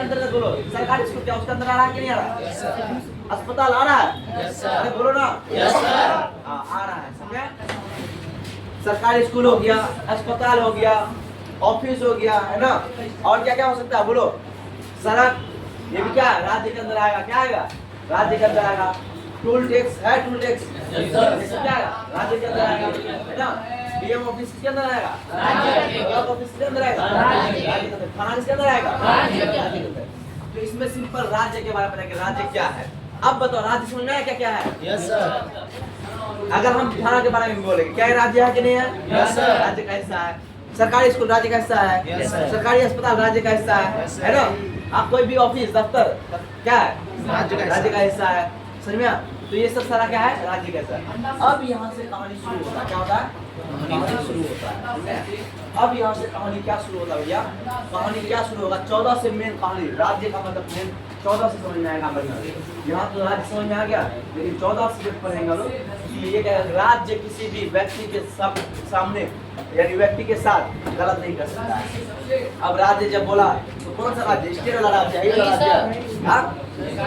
अंतर्गत बोलो, सरकारी स्कूल क्या उसके अंदर आ रहा है कि नहीं आ रहा? अस्पताल आ रहा है? अरे बोलो ना। आ रहा है, समझे? सरकारी स्कूल हो गया, अस्पताल हो गया, ऑफिस हो गया, है ना? और क्या क्या हो सकता है बोलो? सड़क, ये भी क्या है? राज्य के अंदर आएगा। क्या आएगा? राज्य के अंदर आएगा। टोल टैक्स है, टोल टैक्स क्या आएगा? राज्य के अंदर आएगा, है ना? डीएम ऑफिस के अंदर आएगा, ब्लॉक ऑफिस के अंदर आएगा, थाना किसके अंदर आएगा? तो इसमें सिंपल राज्य के बारे में पढ़ेंगे, राज्य क्या है। अब बताओ राज्य समझ में आया क्या क्या है? Yes sir. अगर हम थाना के बारे में बोलेंगे, क्या राज्य है कि नहीं है? Yes sir. राज्य का हिस्सा है। सरकारी स्कूल राज्य का हिस्सा है। सरकारी अस्पताल राज्य का हिस्सा है ना? आप कोई भी ऑफिस दफ्तर क्या है? राज्य का हिस्सा है। समझ में? तो ये सब सारा क्या है? राज्य का हिस्सा है। अब यहाँ से कहानी शुरू होता है। क्या होता है? कहानी शुरू होता है। अब यहाँ से कहानी क्या शुरू होता है भैया? कहानी क्या शुरू होगा? 14 से मेन कहानी, राज्य का मतलब मेन 14 से समझ में आएगा। यहाँ तो राज्य समझ में आ गया, लेकिन 14 से जब पढ़ेंगे लोग कि ये क्या राज्य किसी भी व्यक्ति के सामने यानी व्यक्ति के साथ गलत नहीं कर सकता है। अब राज्य जब बोला तो कौन सा राज्य? स्टेट वाला राज्य है,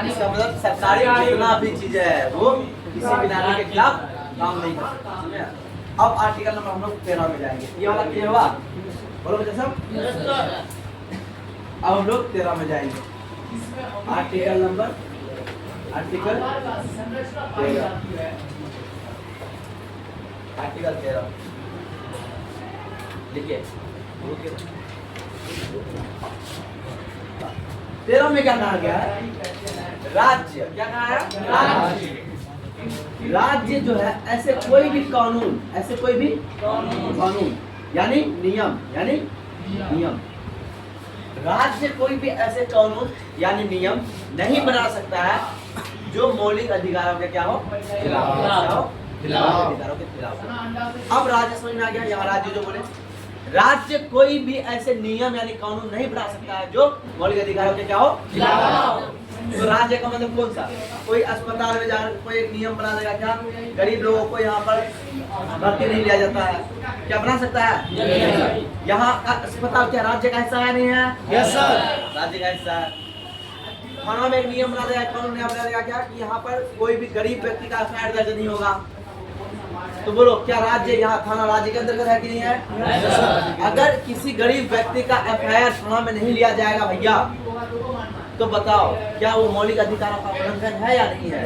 इसका मतलब सरकारी जितना भी चीज है वो किसी भी नागरिक के खिलाफ काम नहीं कर सकता। अब आर्टिकल नंबर हम लोग 13 में जाएंगे। ये वाला क्या हुआ? बोलो बच्चा सब। अब हम लोग 13 में जाएंगे। आर्टिकल नंबर आर्टिकल 13 देखिए। 13 में क्या कहा गया है? राज्य। क्या कहा है? राज्य। राज्य जो है ऐसे कोई भी कानून, ऐसे कोई भी कानून यानी नियम, यानी नियम। राज्य कोई भी ऐसे कानून यानी नियम नहीं बना सकता है जो मौलिक अधिकारों के क्या हो? अधिकारों के खिलाफ। अब राज्य समझ में आ गया। यहाँ राज्य जो बोले, राज्य कोई भी ऐसे नियम यानी कानून नहीं बना सकता है जो मौलिक अधिकारों के क्या हो? तो राज्य का मतलब कौन सा? कोई अस्पताल में जाकर कोई एक नियम बना देगा क्या? गरीब लोगों को यहाँ पर भर्ती नहीं लिया जाता है, क्या बना सकता है? यहाँ अस्पताल क्या राज्य का हिस्सा है नहीं है? यस सर, राज्य का हिस्सा है। थाना में एक नियम बना देगा, कानून बना देगा क्या कि यहाँ पर कोई भी गरीब व्यक्ति का एफआईआर दर्ज नहीं होगा। तो बोलो क्या राज्य यहाँ थाना राज्य के अंतर्गत है कि नहीं है? अगर किसी गरीब व्यक्ति का एफआईआर थाना में नहीं लिया जाएगा भैया, तो बताओ क्या वो मौलिक अधिकारों का उल्लंघन है या नहीं है?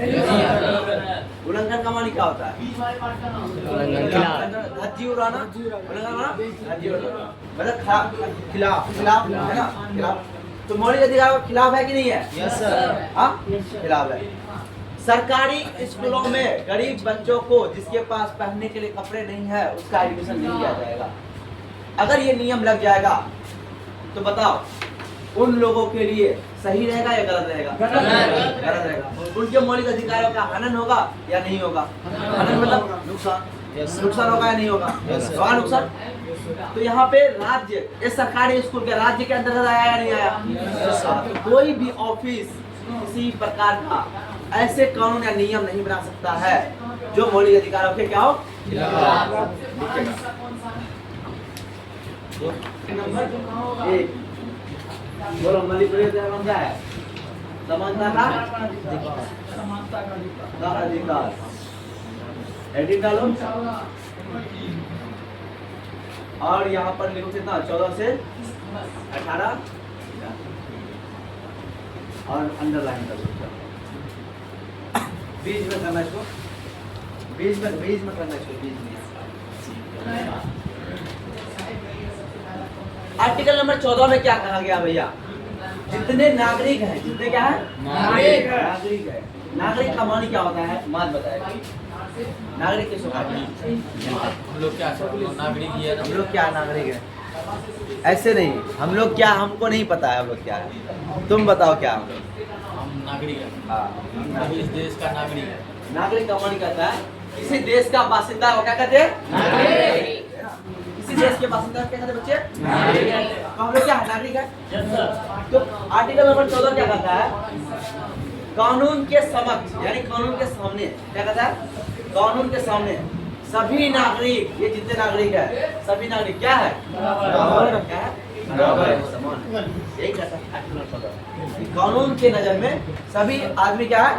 उल्लंघन का मानी क्या होता है? धज्जी उड़ाना, मतलब खिलाफ, खिलाफ है ना? खिलाफ। तो मौलिक अधिकारों के खिलाफ है कि नहीं है? Yes sir. हाँ, खिलाफ है। सरकारी स्कूलों में गरीब बच्चों को जिसके पास पहनने के लिए कपड़े नहीं है उसका एडमिशन नहीं दिया जाएगा। अगर ये नियम लग जाएगा तो बताओ उन लोगों के लिए सही रहेगा या गलत रहेगा? गलत रहेगा। उनके मौलिक अधिकारों का हनन होगा या नहीं होगा? हनन मतलब नुकसान, नुकसान होगा या नहीं होगा? होगा नुकसान। तो यहाँ पे राज्य, ये सरकारी स्कूल के राज्य के अंतर्गत आया या नहीं आया? तो कोई भी ऑफिस किसी प्रकार का ऐसे कानून या नियम नहीं बना सकता है जो मौलिक अधिकारों के क्या हो? नंबर 1 बोलो, मणिपुरी क्या है? समानता का अधिकार। एडिट डालो और यहाँ पर लिखो कितना? 14 से 18 और अंडरलाइन कर दो। बीच में करना इसको, बीच में करना इसको, बीच में। आर्टिकल नंबर 14 में क्या कहा गया भैया? जितने नागरिक हैं, जितने क्या है? नागरिक है। नागरिक का मानी क्या होता है? मान बताएगा। नागरिक किसको कहते हैं? हम लोग क्या नागरिक ही है। हम लोग क्या नागरिक है? ऐसे नहीं, हम लोग क्या, हमको नहीं पता है हम लोग क्या है। तुम बताओ क्या हम लोग? हम नागरिक है। हाँ, इस देश का नागरिक है। नागरिक का मानी कहता है किसी देश का बासिंदा को क्या कहते हैं? नागरिक। किसी देश के बासिंदा क्या कहते हैं बच्चे? तो हम लोग क्या है? नागरिक है। तो आर्टिकल नंबर 14 क्या कहता है? कानून के समक्ष यानी कानून के सामने क्या कहता है? कानून के सामने सभी नागरिक, ये जितने नागरिक है सभी नागरिक क्या है? क्या है? यही कहता है आर्टिकल नंबर 15। कानून के नजर में सभी आदमी क्या है?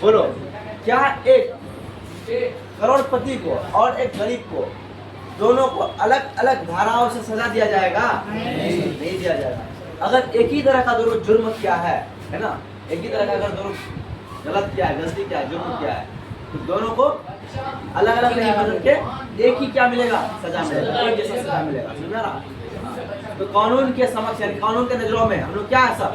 बोलो, क्या एक करोड़पति को और एक गरीब को दोनों को अलग अलग धाराओं से सजा दिया जाएगा? नहीं दिया जाएगा। अगर एक ही तरह का दोनों जुर्म किया है ना, एक ही तरह का अगर दोनों गलत किया है, गलती किया है, जुर्म किया है, तो दोनों को अलग अलग नहीं बदल के एक ही क्या मिलेगा? सजा मिलेगा, एक जैसा सजा मिलेगा। समझा ना? तो कानून के समक्ष यानी कानून के नजरों में हम लोग क्या है सब?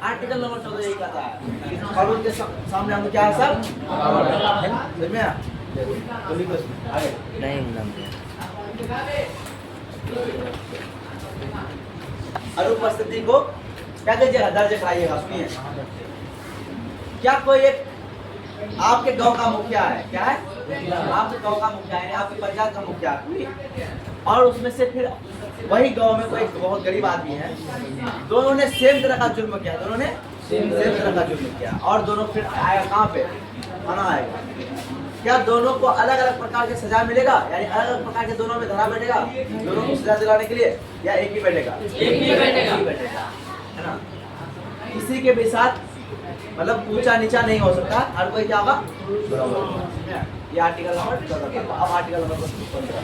आर्टिकल नंबर 14 यही कहता है कि कानून के सामने हम लोग क्या है सब? समझ में आया? आगे अनुपस्थिति को क्या कीजिएगा? दर्ज कराइएगा। सुनिए, क्या कोई एक आपके गांव का मुखिया है? क्या है? आपके गांव का मुखिया है, आपके पंचायत का मुखिया है, और उसमें से फिर वही गांव में कोई बहुत गरीब आदमी है, दोनों ने सेम तरह का जुर्म किया, दोनों ने सेम तरह का जुर्म किया, और दोनों फिर आएगा कहाँ पे? थाना आएगा। क्या दोनों को अलग अलग प्रकार की सजा मिलेगा? यानी अलग अलग प्रकार के दोनों में धरा बैठेगा दोनों को सजा दिलाने के लिए, या एक ही बैठेगा? एक ही बैठेगा, है ना? किसी के भी साथ मतलब ऊंचा नीचा नहीं हो सकता, हर कोई क्या होगा? ये आर्टिकल नंबर 14। अब आर्टिकल नंबर 15।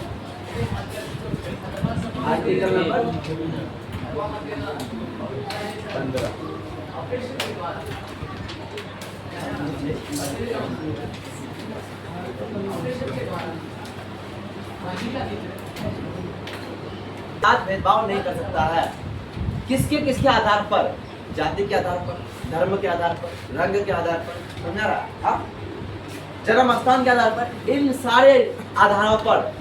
Article number 15। भेदभाव नहीं कर सकता है। किसके आधार पर? जाति के आधार पर, धर्म के आधार पर, रंग के आधार पर, समझा रहा? जन्म स्थान के आधार पर, इन सारे आधारों पर,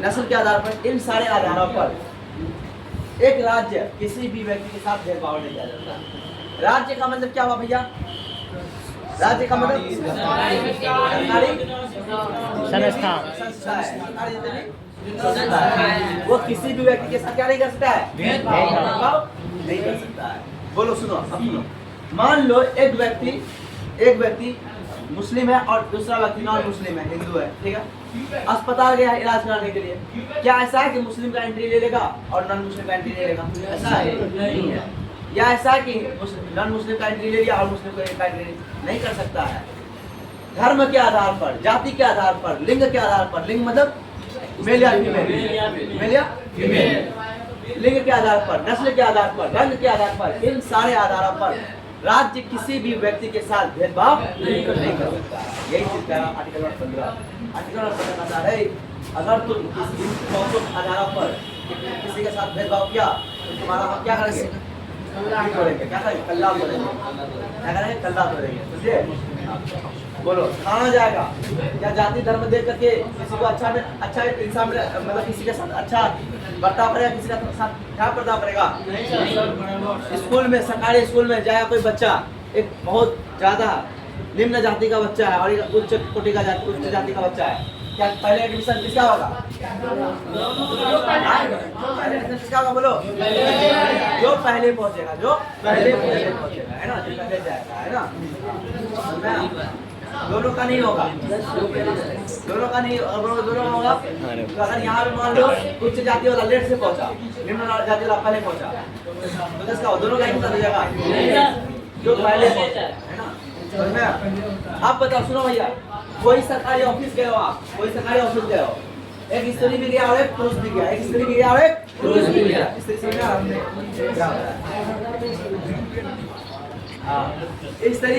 नस्ल के आधार पर, इन सारे आधारों पर एक राज्य किसी भी व्यक्ति के साथ भेदभाव नहीं किया जाता। राज्य का मतलब क्या हुआ भैया? राज्य का मतलब संस्था है। वो किसी भी व्यक्ति के साथ क्या नहीं कर सकता है? भेदभाव नहीं कर सकता है। बोलो, सुनो, अब सुनो। मान लो एक व्यक्ति मुस्लिम है और दूसरा व्यक्ति नॉन मुस्लिम है, हिंदू है, ठीक है? अस्पताल गया है इलाज कराने के लिए। क्या ऐसा है कि मुस्लिम का एंट्री ले लेगा और नॉन मुस्लिम का एंट्री ले लेगा? ऐसा है? नहीं है। या ऐसा है कि नॉन मुस्लिम का एंट्री ले लिया और मुस्लिम का एंट्री नहीं कर सकता है? धर्म के आधार पर, जाति के आधार पर, लिंग के आधार पर, लिंग मतलब मेल या फीमेल, मेल या फीमेल, लिंग के आधार पर, नस्ल के आधार पर, रंग के आधार पर, इन सारे आधारों पर राज्य किसी भी व्यक्ति के साथ भेदभाव नहीं कर सकता। यही चीज कह रहा आर्टिकल नंबर 15। आर्टिकल नंबर 15 कहता है अगर तुम किसी आधारों पर किसी के साथ भेदभाव किया तो तुम्हारा हम क्या करेंगे? क्या करेंगे? कल्ला तोड़ेंगे। क्या करेंगे? कल्ला तोड़ेंगे। समझे? बोलो, थाना जाएगा। क्या जाति धर्म देख करके किसी को अच्छा इंसान मतलब किसी के साथ अच्छा बर्ताव करेगा, किसी के साथ क्या बर्ताव करेगा? स्कूल में, सरकारी स्कूल में जाएगा कोई बच्चा, एक बहुत ज्यादा निम्न जाति का बच्चा है और एक उच्च कोटि का उच्च जाति का बच्चा है, क्या पहले एडमिशन किसका होगा? पहले एडमिशन किसका होगा? बोलो, जो पहले पहुंचेगा, जो पहले पहुंचेगा, है ना? जो पहले जाएगा, है ना? दोनों का नहीं होगा, दोनों का नहीं, दोनों होगा। तो अगर यहाँ पे मान लो उच्च जाति वाला लेट से पहुंचा, निम्न जाति वाला पहले पहुंचा, तो किसका हो? दोनों का हिस्सा हो जाएगा, जो पहले पहुंचा, है ना? समझ में? आप बताओ, सुनो भैया, कोई सरकारी ऑफिस गए हो आप, कोई सरकारी ऑफिस गए हो, एक स्त्री भी गया और एक पुरुष भी गया, एक स्त्री भी गया और एक पुरुष भी गया। स्त्री स्त्री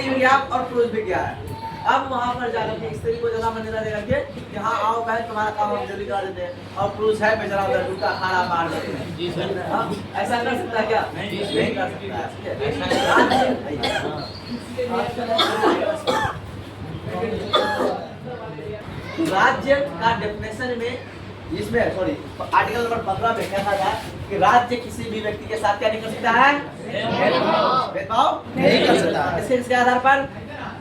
भी गया और पुरुष भी गया है। अब वहाँ पर जाकर के स्त्री को ज्यादा मान्यता दे करके कि हाँ आओ बहन तुम्हारा काम हम जल्दी करा देते हैं, और पुरुष है बेचारा उधर उनका खाना मार देते हैं। ऐसा कर सकता है क्या? नहीं कर सकता। राज्य का डेफिनेशन में इसमें आर्टिकल नंबर 15 में क्या था कि राज्य किसी भी व्यक्ति के साथ क्या नहीं कर सकता है? भेदभाव नहीं कर सकता। किसके आधार पर?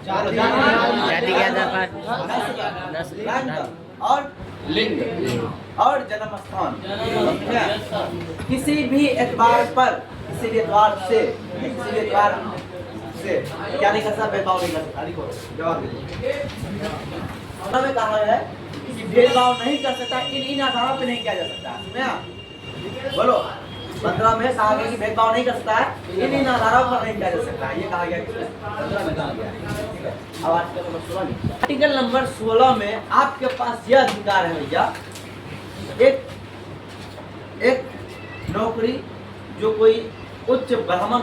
जाति के आधार पर, रंग और लिंग और जन्म स्थान, किसी भी एतबार पर, किसी भी एतबार से क्या नहीं कर सकता? भेदभाव नहीं कर सकता। जवाब दीजिए। में कहा है कि भेदभाव नहीं कर सकता, इन आधारों पे नहीं किया जा सकता। बोलो 15 में कहा गया कि भेदभाव नहीं कर सकता है, इन आधारों पर नहीं किया जा सकता है, ये कहा गया किसमें? 15 में कहा गया है। अब आर्टिकल नंबर 16 में, आर्टिकल नंबर 16 में आपके पास यह अधिकार है भैया, एक नौकरी जो कोई उच्च ब्राह्मण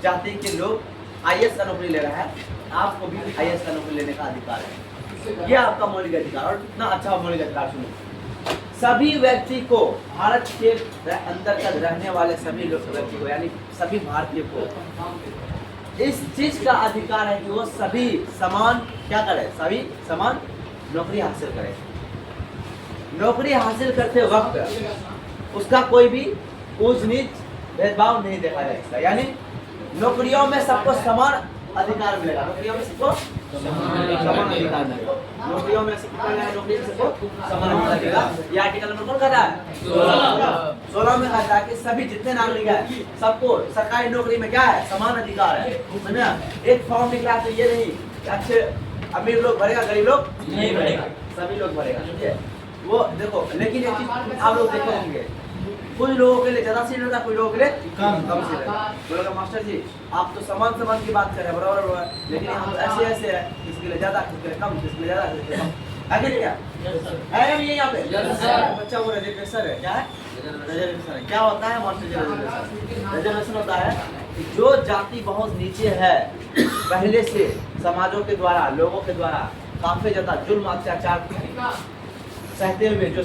जाति के लोग आईएएस का नौकरी ले रहा है, आपको भी आईएएस का नौकरी लेने का अधिकार है। यह आपका मौलिक अधिकार, और कितना अच्छा मौलिक अधिकार सुनो। सभी व्यक्ति को, भारत के अंतर्गत रहने वाले सभी लोग व्यक्ति को, यानी सभी भारतीय को इस चीज का अधिकार है कि वो सभी समान क्या करें, सभी समान नौकरी हासिल करें। नौकरी हासिल करते वक्त उसका कोई भी ऊंच नीच भेदभाव नहीं देखा जा सकता, यानी नौकरियों में सबको समान अधिकार मिलेगा, नौकरियों में सबको समान अधिकार मिलेगा, नौकरियों में सबको नौकरी में सबको समान अधिकार मिलेगा। ये आर्टिकल नंबर कौन कहता है? 16 में कहता है कि सभी जितने नागरिक हैं सबको सरकारी नौकरी में क्या है, समान अधिकार है। समझा? एक फॉर्म निकला तो ये नहीं अच्छे अमीर लोग भरेगा, गरीब लोग नहीं भरेगा, सभी लोग भरेगा, समझे? वो देखो, लेकिन एक चीज आप लोग देखो होंगे, कुछ लोगों के लिए ज्यादा सीट रहता है, कुछ लोगों के लिए कम सीट रहता है। बोलेगा मास्टर जी आप तो समान की बात कर रहे हैं, बराबर, लेकिन हम तो ऐसे है, किसी के लिए ज्यादा, किसी के लिए कम, किसी के लिए ज्यादा, किसी के लिए कम। आगे क्या है ये यहाँ पे बच्चा वो रिजर्वेशन है, क्या है रिजर्वेशन? क्या होता है मास्टर जी? रिजर्वेशन होता है जो जाति बहुत नीचे है, पहले से समाजों के द्वारा, लोगों के द्वारा काफी ज्यादा जुल्म अत्याचार सहते हुए जो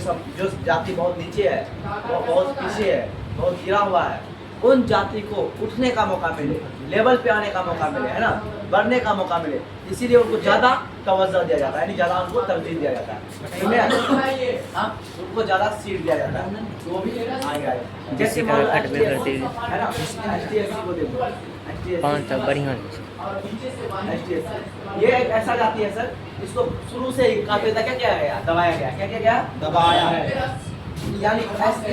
जाति बहुत नीचे है, वो बहुत पीछे है, बहुत गिरा हुआ है, उन जाति को उठने का मौका मिले, लेवल पे आने का मौका मिले, है ना, बढ़ने का मौका मिले, इसीलिए उनको ज्यादा तवज्जो दिया जाता है, यानी ज्यादा उनको तरजीह दिया जाता है, उनको ज्यादा सीट दिया जाता है, वो भी आएगा। जैसे है ना, ST/SC को देखो, ये एक ऐसा जाति है सर, इसको शुरू से ही काफी क्या किया गया, दबाया गया, क्या किया गया, दबाया है, यानी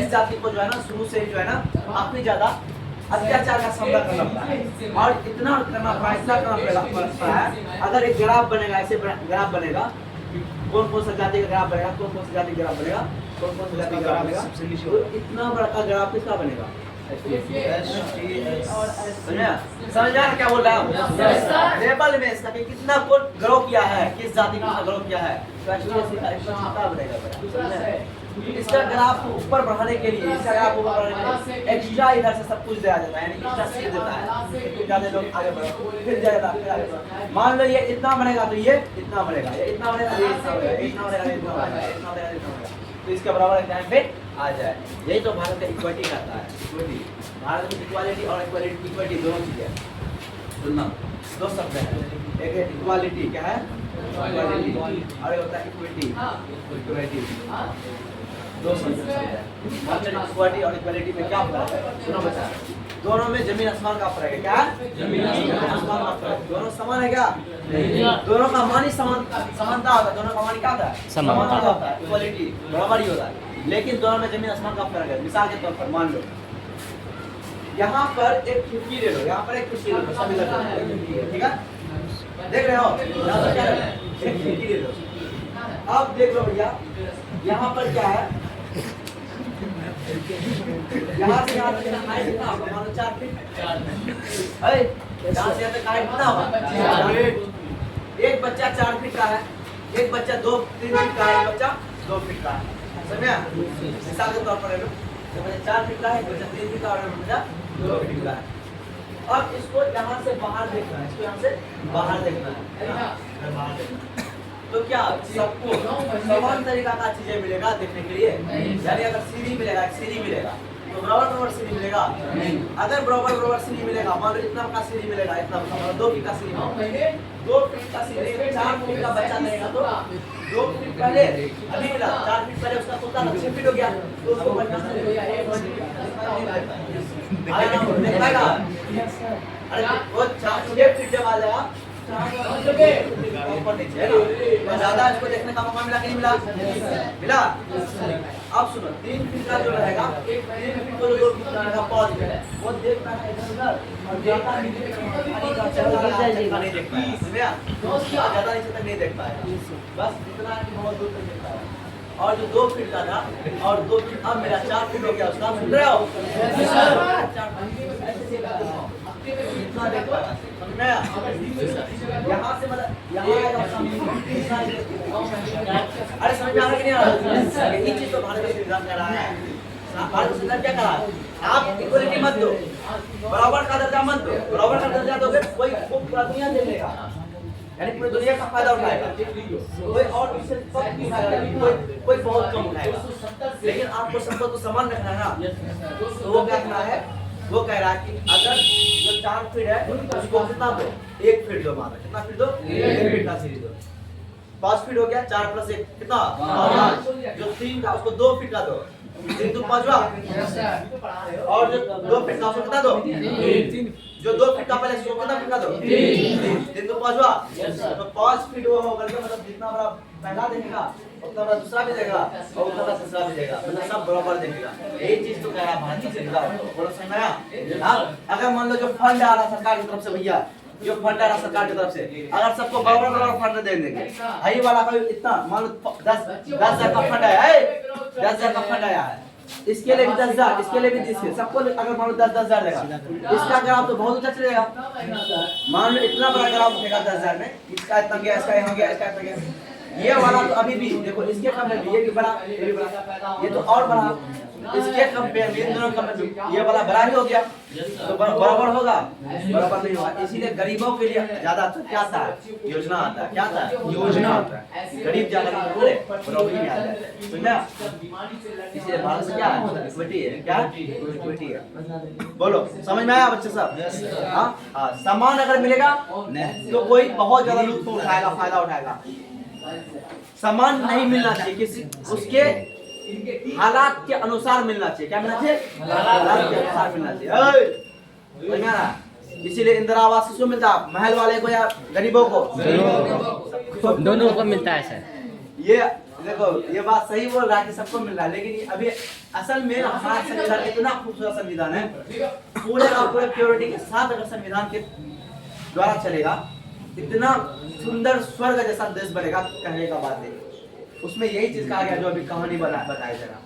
इस जाति को जो है ना शुरू से ही जो है ना काफी ज्यादा अत्याचार का सामना करना पड़ता है, और इतना करना फैसला करना पड़ता है। अगर एक ग्राफ बनेगा, ऐसे ग्राफ बनेगा, कौन कौन सा जाति का ग्राफ बनेगा, कौन कौन सा जाति का ग्राफ बनेगा, कौन कौन सा जाति का ग्राफ बनेगा, तो इतना बड़ा ग्राफ किसका बनेगा? समझ आ क्या बोल रहा है? लेवल में इसका कितना कौन ग्रो किया है, किस जाति का ग्रो किया है, तो बनेगा। इसका ग्राफ ऊपर बढ़ाने के लिए, इसका ग्राफ ऊपर बढ़ाने के लिए एक्स्ट्रा इधर से सब कुछ दिया जाता है, यानी एक्स्ट्रा सीट देता है, फिर ज्यादा लोग आगे बढ़ो, फिर जाएगा, फिर आगे बढ़ो। मान लो ये इतना बनेगा तो ये इतना बनेगा, ये इतना बनेगा, ये इतना बनेगा, इतना बनेगा, इतना बनेगा, इतना बनेगा, इतना बनेगा, तो इसके बराबर टाइम पे आ जाए। यही तो भारत का इक्वालिटी कहता है। इक्वालिटी, भारत में इक्वालिटी और इक्वालिटी दोनों चीजें सुनना, दो शब्द है, एक है इक्वालिटी, क्या है इक्वालिटी, और एक होता है इक्विटी, इक्विटी, दो शब्द है। इक्वालिटी और इक्वालिटी में क्या फर्क है? सुनो बच्चा, दोनों में जमीन आसमान का फर्क है, क्या जमीन आसमान का फर्क, दोनों समान है क्या? दोनों का मान ही समानता होता है, दोनों का मान क्या होता है? समानता होता है, इक्वालिटी बराबर ही होता है, लेकिन दोनों में जमीन आसमान का फर्क है। मिसाल के तौर पर मान लो यहाँ पर एक खिड़की ले लो, यहाँ पर एक खिड़की ले लो, सभी लोग ठीक है, देख रहे हो, यहाँ पर क्या है, एक खिड़की ले लो। अब देख लो भैया, यहाँ पर क्या है, यहाँ से यहाँ तक कितना होगा, मान लो 4 फीट, यहाँ से यहाँ तक कितना होगा? एक बच्चा 4 फीट का है, एक बच्चा 2-3 फीट का है, एक बच्चा 2 फीट का है, समझे? मिसाल के तौर पर ले लो, 4 फीट का है, एक बच्चा 3 फीट का और एक बच्चा 2 फीट का है। अब इसको यहाँ से बाहर देखना है, इसको यहाँ से बाहर देखना है ना, बाहर देखना, तो क्या सबको समान तरीका का चीजें मिलेगा देखने के लिए? यानी अगर सीढ़ी मिलेगा, एक सीढ़ी मिलेगा, तो बराबर सीढ़ी मिलेगा? अगर बराबर सीढ़ी मिलेगा, मान लो इतना का सीढ़ी मिलेगा, इतना 2 फीट का सीढ़ी, 2 फीट का सीढ़ी 4 फीट का बच्चा लेगा, तो 2 फीट पहले अभी मिला, 4 फीट पहले उसका तोता 6 फीट हो गया, तो उसको बढ़ना देखेगा। अरे वो 6 फीट जब आ जाएगा ऊपर नीचे है ना, तो ज्यादा इसको देखने का मौका मिला कि नहीं मिला? मिला। अब सुनो, 3 फीट का जो रहेगा, 3 फीट को जो 2 फीट का रहेगा पॉज में, वो देखना है इधर उधर, और ज्यादा नीचे तक नहीं देख पाएगा, समझा? ज्यादा नीचे तक नहीं देख पाएगा, बस इतना कि बहुत दूर तक देख पाएगा। और जो 2 फीट का था और 2 फीट अब मेरा 4 फीट हो गया उसका, सुन रहे हो? इतना देखो, समझ में आया? यहाँ से मतलब यहाँ आएगा, अरे समझ में आ रहा है कि नहीं आ रहा? यही चीज तो भारत का संविधान कह रहा है। भारत का संविधान क्या कह रहा है? आप इक्वलिटी मत दो, बराबर का दर्जा मत दो। बराबर का दर्जा दोगे कोई पूरा दुनिया दे लेगा, यानी पूरी दुनिया का फायदा उठाएगा, कोई और इससे कम नहीं उठाएगा, कोई बहुत कम उठाएगा। लेकिन आपको सबको तो समान रखना है ना, तो वो क्या करना है? वो कह रहा है कि अगर जो 4 फीट है उसको कितना दो? 1 फीट दो। मारा कितना फीट दो? 1 फीट का सीढ़ी दो। 5 फीट हो गया, 4 + 1 कितना? 5। जो 3 का उसको 2 फीट का दो, 3 तो 5 हुआ। और जो 2 फीट का उसको कितना दो? 3। जो 2 फीट का पहले उसको कितना फीट का दो? 3 तो 5 हुआ। तो 5 फीट वो होगा, मतलब जितना बड़ा पहला देखेगा उतना बड़ा दूसरा भी देगा और उतना बड़ा तीसरा भी देगा, मतलब सब बराबर देखेगा। यही चीज तो कह रहा है भारत की संविधान। बोलो समझ में आया? हाँ, अगर मान लो जो फंड आ रहा सरकार की तरफ से, भैया जो फंड आ रहा सरकार की तरफ से, अगर सबको बराबर बराबर फंड दे देंगे, यही वाला का इतना मान लो 10,000 का फंड आया है, 10,000 का फंड आया है, इसके लिए भी 10,000, इसके लिए भी 10,000, सबको अगर मान लो 10,000 देगा, इसका ग्राफ तो बहुत ऊंचा चलेगा। मान लो इतना बड़ा ग्राफ उठेगा 10,000 में, इसका इतना गया, इसका यहाँ गया, इसका इतना गया। ये वाला तो अभी भी देखो इसके कंपेयर में ये भी बड़ा, ये भी बड़ा, ये तो और बड़ा, इसके कंपेयर में इन दोनों कंपेयर में ये वाला बड़ा ही हो गया, तो बराबर होगा? बराबर नहीं होगा। इसीलिए गरीबों के लिए ज्यादा क्या आता है? योजना आता है। क्या आता है? योजना आता है। गरीब ज्यादा बराबरी में आता है, समझा? इसलिए भारत में क्या है? इक्विटी है। क्या इक्विटी है? बोलो समझ में आया बच्चे सब? हाँ, सामान अगर मिलेगा तो कोई बहुत ज्यादा लुत्फ उठाएगा, फायदा उठाएगा। सामान नहीं मिलना चाहिए, किसी उसके हालात के अनुसार मिलना चाहिए। क्या मिलना चाहिए? हालात के अनुसार मिलना चाहिए। इसीलिए इंदिरा आवास किसको मिलता है? महल वाले को या गरीबों को? दोनों को मिलता है सर। ये देखो, ये बात सही बोल रहा है कि सबको मिल रहा है, लेकिन अभी असल में हमारा संविधान इतना खूबसूरत संविधान है, पूरे और पूरे प्योरिटी के साथ अगर संविधान के द्वारा चलेगा, इतना सुंदर स्वर्ग जैसा देश बनेगा, कहने का बात है। उसमें यही चीज कहा गया जो अभी कहानी बताई जा रहा।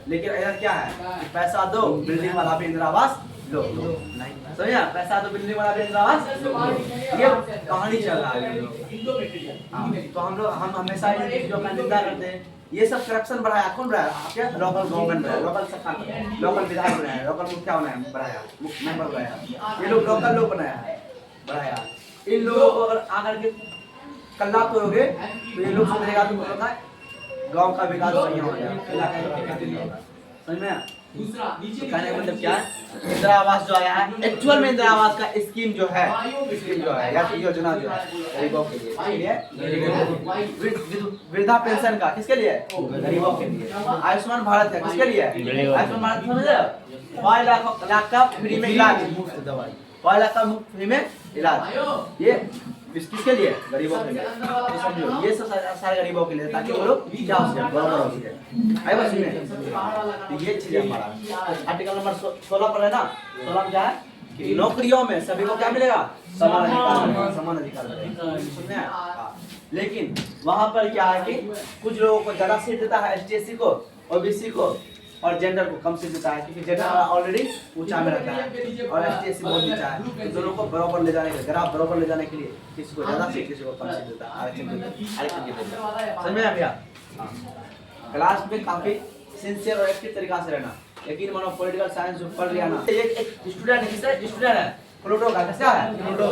लेकिन इधर क्या है कि पैसा दो, बिल्डिंग वाला भी इंदिरा आवास लो, नहीं समझा? पैसा दो, बिल्डिंग वाला भी इंदिरा आवास, ये कहानी चल रहा है। तो हम हमेशा ये चीजों का निंदा करते हैं। ये सब करप्शन बढ़ाया कौन बढ़ाया? क्या लोकल गवर्नमेंट बढ़ाया, लोकल सरकार, लोकल विधायक बनाया, लोकल मुखिया बनाया, मेंबर बनाया, ये लोग लोकल लोग बनाया बढ़ाया। इन लोगों को अगर आकर के कल्ला करोगे तो ये लोग सुधरेगा, तो बोलोगा गांव का विकास बढ़िया हो जाएगा, इलाके का विकास बढ़िया होगा। समझ में? तो कहने का मतलब क्या है? इंदिरा आवास जो आया है, एक्चुअल में इंदिरा आवास का स्कीम जो है या फिर योजना जो है गरीबों के लिए, वृद्धा पेंशन का किसके लिए? गरीबों के लिए। आयुष्मान भारत है किसके लिए? आयुष्मान भारत समझ रहे हो? 5 लाख का फ्री में इलाज, मुफ्त दवाई, 5 लाख का मुफ्त फ्री में इलाज। ये किसके लिए? गरीबों के लिए। तो समझो ये सब सारे गरीबों के लिए, ताकि वो लोग क्या हो सके, बराबर हो सके। आई बात सुनिए, तो ये चीज है हमारा आर्टिकल नंबर 16 पर है ना। 16 में क्या है कि नौकरियों में सभी को क्या मिलेगा? समान अधिकार, समान अधिकार मिलेगा। सुनने? लेकिन वहां पर क्या है कि कुछ लोगों को ज्यादा सीट देता है, ST/SC को, OBC को, और जेंडर को कम सीट देता है, क्योंकि जेंडर ऑलरेडी ऊंचा में रहता है और ST/SC बहुत नीचा है। तो दोनों को बराबर ले जाने के, ग्राफ बराबर ले जाने के लिए किसी को ज्यादा सीट, किसी को कम सीट देता है, आरक्षण देता है। समझ में आया भैया? क्लास में काफी सिंसियर और एक्टिव तरीका से रहना। यकीन मानो पॉलिटिकल साइंस जो पढ़ लिया ना, एक स्टूडेंट है, किसका स्टूडेंट है? प्लूटो का। किसका है? प्लूटो।